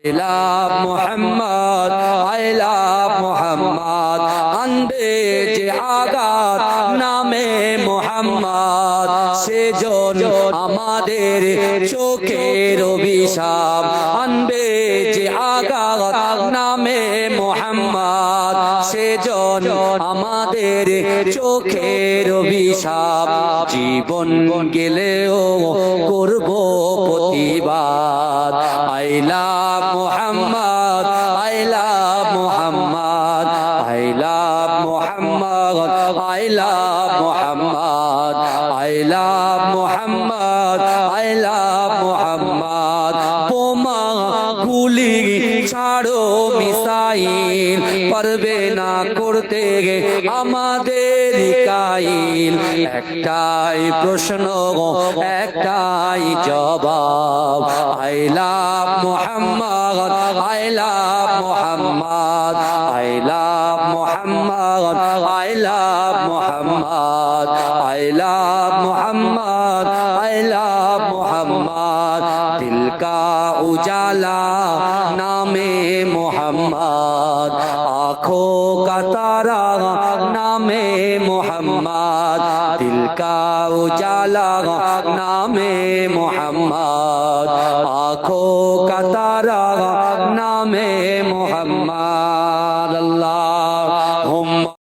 I love Muhammad, I love Muhammad, Andre যে আঘাত নামে মোহাম্মদ, সেজন আমাদের চোখের অভিশাপ, আনবে যে আঘাত নামে মোহাম্মদ, সেজন আমাদের চোখের অভিশাপ, জীবন গেলেও করব প্রতিবাদ। I love Muhammad, I love Muhammad, I love Muhammad, I love Muhammad, I love Muhammad, I love Muhammad, বোমা গুলি ছাড়ো মিসাইল, পারবে না করতে আমাদের কাইল, একটাই প্রশ্ন একটাই জবাব। I love Muhammad, I love Muhammad, I love Muhammad, I love Muhammad, I love Muhammad, I love Muhammad, दिल का उजाला नामे मोहम्मद, आँखों का तारा नामे मोहम्मद, दिल का उजाला नामे मोहम्मद, आँखों का तारा